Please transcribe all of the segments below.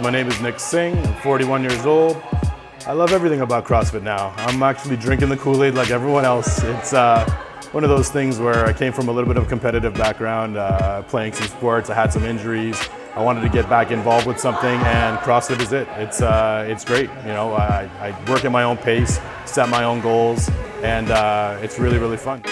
My name is Nick Singh. I'm 41 years old. I love everything about CrossFit now. I'm actually drinking the Kool-Aid like everyone else. It's one of those things where I came from a little bit of a competitive background, playing some sports. I had some injuries. I wanted to get back involved with something, and CrossFit is it. It's great. You know, I work at my own pace, set my own goals, and it's really, really fun.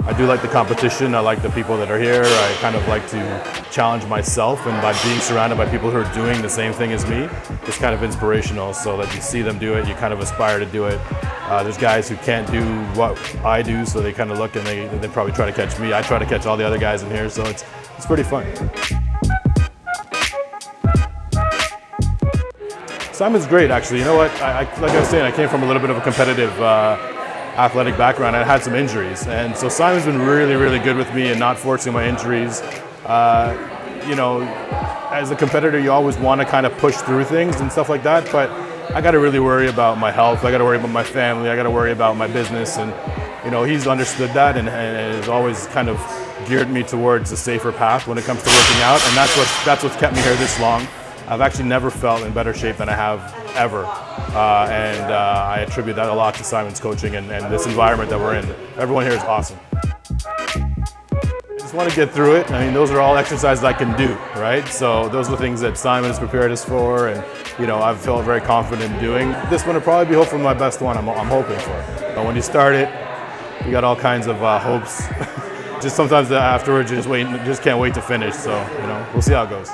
I do like the competition. I like the people that are here. I kind of like to challenge myself, and by being surrounded by people who are doing the same thing as me, it's kind of inspirational, so that you see them do it, you kind of aspire to do it. There's guys who can't do what I do, so they kind of look and they probably try to catch me. I try to catch all the other guys in here, so it's pretty fun. Simon's great, actually. You know what? Like I was saying, I came from a little bit of a competitive athletic background. I had some injuries, and so Simon's been really, really good with me and not forcing my injuries. You know, as a competitor, you always want to kind of push through things and stuff like that, but I got to really worry about my health. I got to worry about my family. I got to worry about my business, and you know, he's understood that and has always kind of geared me towards a safer path when it comes to working out, and that's what's kept me here this long. I've actually never felt in better shape than I have ever, and I attribute that a lot to Simon's coaching and this environment that we're in. Everyone here is awesome. I just want to get through it. I mean, those are all exercises I can do, right? So those are the things that Simon has prepared us for, and you know, I've felt very confident in doing. This one will probably be hopefully my best one. I'm hoping for. But when you start it, you got all kinds of hopes. Just sometimes afterwards, you just can't wait to finish. So you know, we'll see how it goes.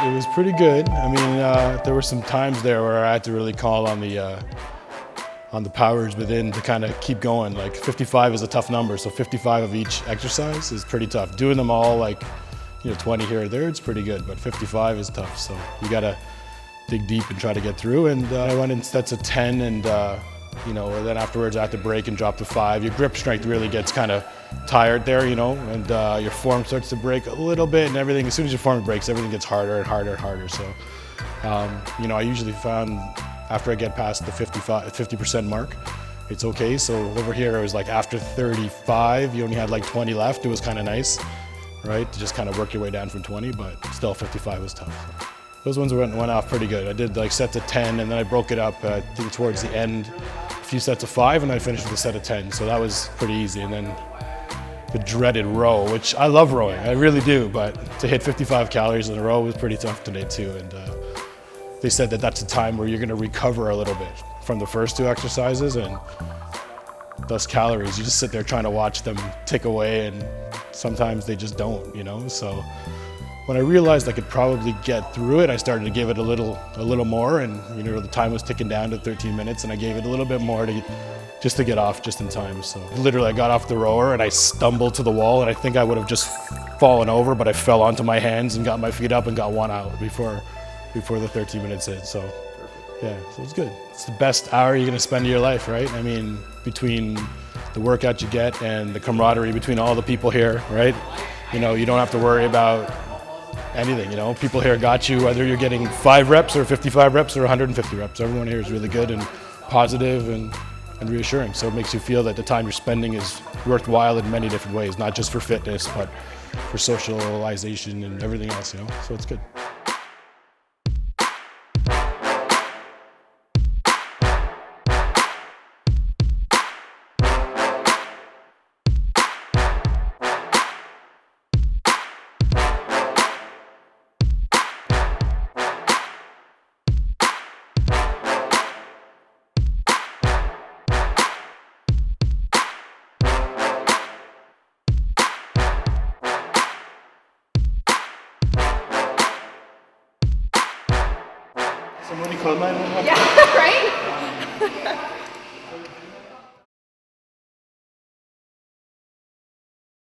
It was pretty good. I mean, there were some times there where I had to really call on the powers within to kind of keep going. Like 55 is a tough number, so 55 of each exercise is pretty tough. Doing them all, like, you know, 20 here or there, it's pretty good, but 55 is tough. So you gotta dig deep and try to get through. And I went in sets of 10, and you know, then afterwards I had to break and drop to 5. Your grip strength really gets kind of tired there, you know, and your form starts to break a little bit and everything. As soon as your form breaks, everything gets harder and harder and harder. So, you know, I usually found after I get past the 50% mark, it's okay. So over here, it was like after 35, you only had like 20 left. It was kind of nice, right? To just kind of work your way down from 20, but still 55 was tough. So those ones went off pretty good. I did like sets of 10, and then I broke it up, I think towards the end, a few sets of 5, and I finished with a set of 10. So that was pretty easy. And then the dreaded row, which I love rowing, I really do, but to hit 55 calories in a row was pretty tough today too. And they said that that's a time where you're gonna recover a little bit from the first 2 exercises, and those calories, you just sit there trying to watch them tick away, and sometimes they just don't, you know? So when I realized I could probably get through it, I started to give it a little more, and you know, the time was ticking down to 13 minutes, and I gave it a little bit more just to get off just in time. So literally I got off the rower and I stumbled to the wall, and I think I would have just fallen over, but I fell onto my hands and got my feet up and got one out before the 13 minutes hit. So yeah, so it's good. It's the best hour you're gonna spend of your life, right? I mean, between the workout you get and the camaraderie between all the people here, right? You know, you don't have to worry about anything, you know. People here got you, whether you're getting 5 reps or 55 reps or 150 reps. Everyone here is really good and positive and reassuring. So it makes you feel that the time you're spending is worthwhile in many different ways, not just for fitness, but for socialization and everything else, you know. So it's good. Somebody call 911. Yeah, right?